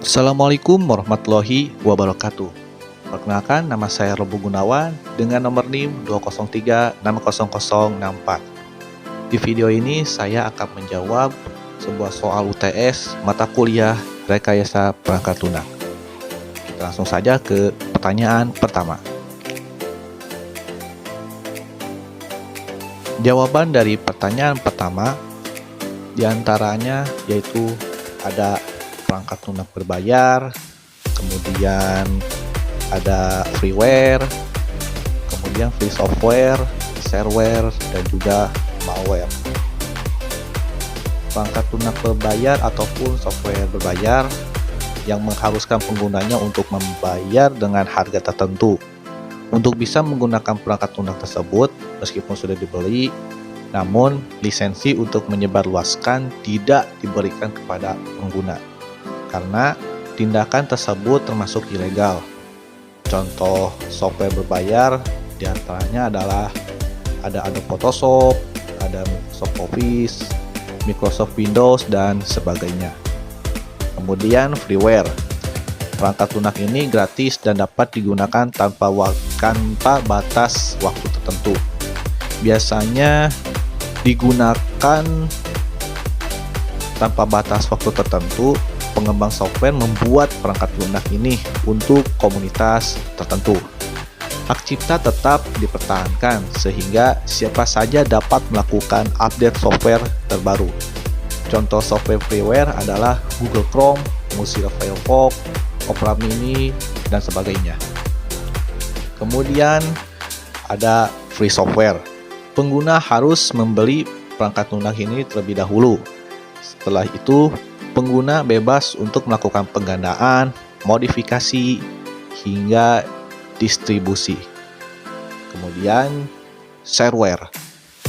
Assalamualaikum warahmatullahi wabarakatuh. Perkenalkan, nama saya Robo Gunawan dengan nomor NIM 203600064. Di video ini saya akan menjawab sebuah soal UTS mata kuliah Rekayasa Perangkat Lunak. Kita langsung saja ke pertanyaan pertama. Jawaban dari pertanyaan pertama diantaranya yaitu ada perangkat lunak berbayar, kemudian ada freeware, kemudian free software, shareware, dan juga malware. Perangkat lunak berbayar ataupun software berbayar yang mengharuskan penggunanya untuk membayar dengan harga tertentu. Untuk bisa menggunakan perangkat lunak tersebut, meskipun sudah dibeli, namun lisensi untuk menyebarluaskan tidak diberikan kepada pengguna, karena tindakan tersebut termasuk ilegal. Contoh software berbayar diantaranya adalah ada Adobe Photoshop, ada Microsoft Office, Microsoft Windows, dan sebagainya. Kemudian freeware. Perangkat lunak ini gratis dan dapat digunakan tanpa batas waktu tertentu. Biasanya digunakan tanpa batas waktu tertentu. Pengembang software membuat perangkat lunak ini untuk komunitas tertentu. Hak cipta tetap dipertahankan sehingga siapa saja dapat melakukan update software terbaru. Contoh software freeware adalah Google Chrome, Mozilla Firefox, Opera Mini, dan sebagainya. Kemudian ada free software. Pengguna harus membeli perangkat lunak ini terlebih dahulu. Setelah itu, pengguna bebas untuk melakukan penggandaan, modifikasi, hingga distribusi. Kemudian, shareware.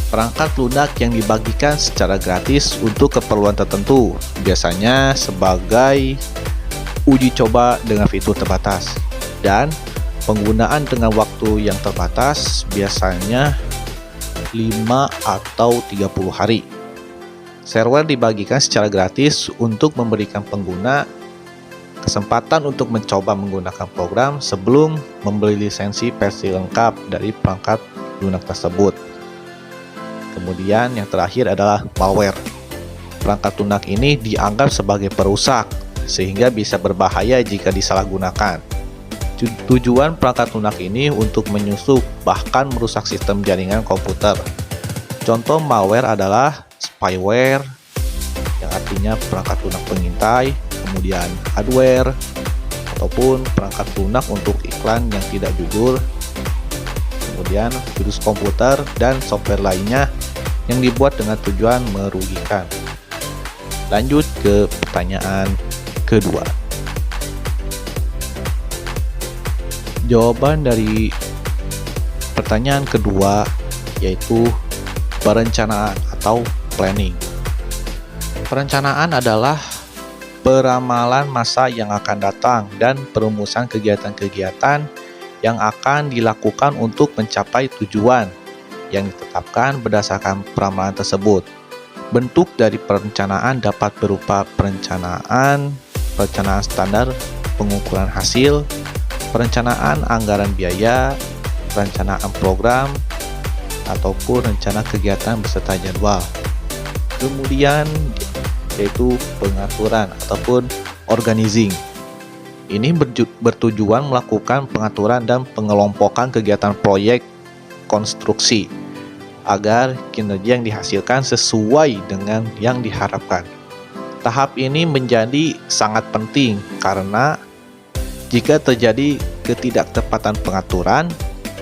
Perangkat lunak yang dibagikan secara gratis untuk keperluan tertentu, biasanya sebagai uji coba dengan fitur terbatas, dan penggunaan dengan waktu yang terbatas, biasanya 5 atau 30 hari. Shareware dibagikan secara gratis untuk memberikan pengguna kesempatan untuk mencoba menggunakan program sebelum membeli lisensi versi lengkap dari perangkat lunak tersebut. Kemudian yang terakhir adalah malware. Perangkat lunak ini dianggap sebagai perusak sehingga bisa berbahaya jika disalahgunakan. Tujuan perangkat lunak ini untuk menyusup bahkan merusak sistem jaringan komputer. Contoh malware adalah spyware, yang artinya perangkat lunak pengintai, kemudian adware, ataupun perangkat lunak untuk iklan yang tidak jujur, kemudian virus komputer dan software lainnya yang dibuat dengan tujuan merugikan. Lanjut ke pertanyaan kedua. Jawaban dari pertanyaan kedua yaitu perencanaan atau planning. Perencanaan adalah peramalan masa yang akan datang dan perumusan kegiatan-kegiatan yang akan dilakukan untuk mencapai tujuan yang ditetapkan berdasarkan peramalan tersebut. Bentuk dari perencanaan dapat berupa perencanaan standar, pengukuran hasil, perencanaan anggaran biaya, perencanaan program, ataupun rencana kegiatan beserta jadwal. Kemudian yaitu pengaturan ataupun organizing. Ini bertujuan melakukan pengaturan dan pengelompokan kegiatan proyek konstruksi agar kinerja yang dihasilkan sesuai dengan yang diharapkan. Tahap ini menjadi sangat penting karena jika terjadi ketidaktepatan pengaturan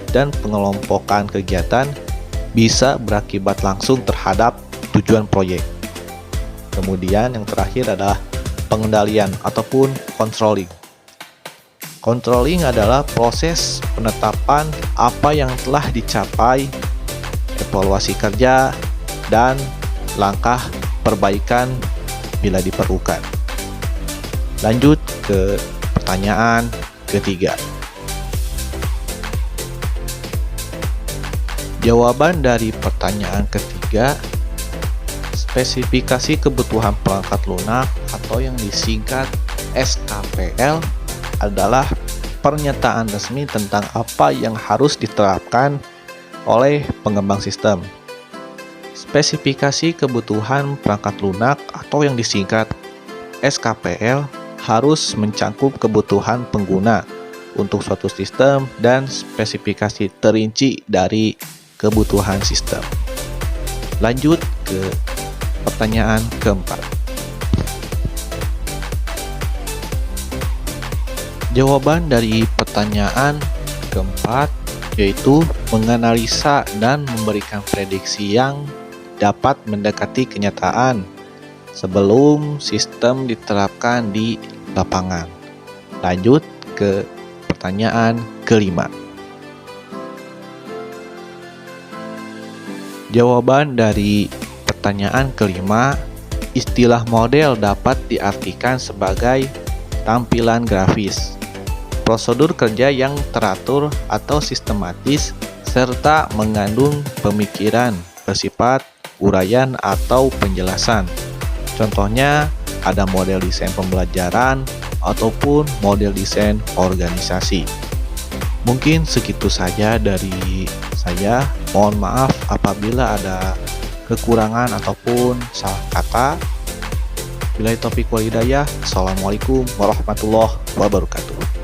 dan pengelompokan kegiatan bisa berakibat langsung terhadap tujuan proyek. Kemudian yang terakhir adalah pengendalian ataupun controlling. Controlling adalah proses penetapan apa yang telah dicapai, evaluasi kerja, dan langkah perbaikan bila diperlukan. Lanjut ke pertanyaan ketiga. Jawaban dari pertanyaan ketiga, spesifikasi kebutuhan perangkat lunak atau yang disingkat SKPL adalah pernyataan resmi tentang apa yang harus diterapkan oleh pengembang sistem. Spesifikasi kebutuhan perangkat lunak atau yang disingkat SKPL harus mencakup kebutuhan pengguna untuk suatu sistem dan spesifikasi terinci dari kebutuhan sistem. Lanjut ke pertanyaan keempat. Jawaban dari pertanyaan keempat yaitu menganalisa dan memberikan prediksi yang dapat mendekati kenyataan sebelum sistem diterapkan di lapangan. Lanjut ke pertanyaan kelima. Jawaban dari pertanyaan kelima, istilah model dapat diartikan sebagai tampilan grafis, prosedur kerja yang teratur atau sistematis, serta mengandung pemikiran bersifat uraian atau penjelasan. Contohnya, ada model desain pembelajaran ataupun model desain organisasi. Mungkin segitu saja dari saya. Mohon maaf apabila ada kekurangan ataupun salah kata. Billahi taufiq wal hidayah. Assalamualaikum warahmatullahi wabarakatuh.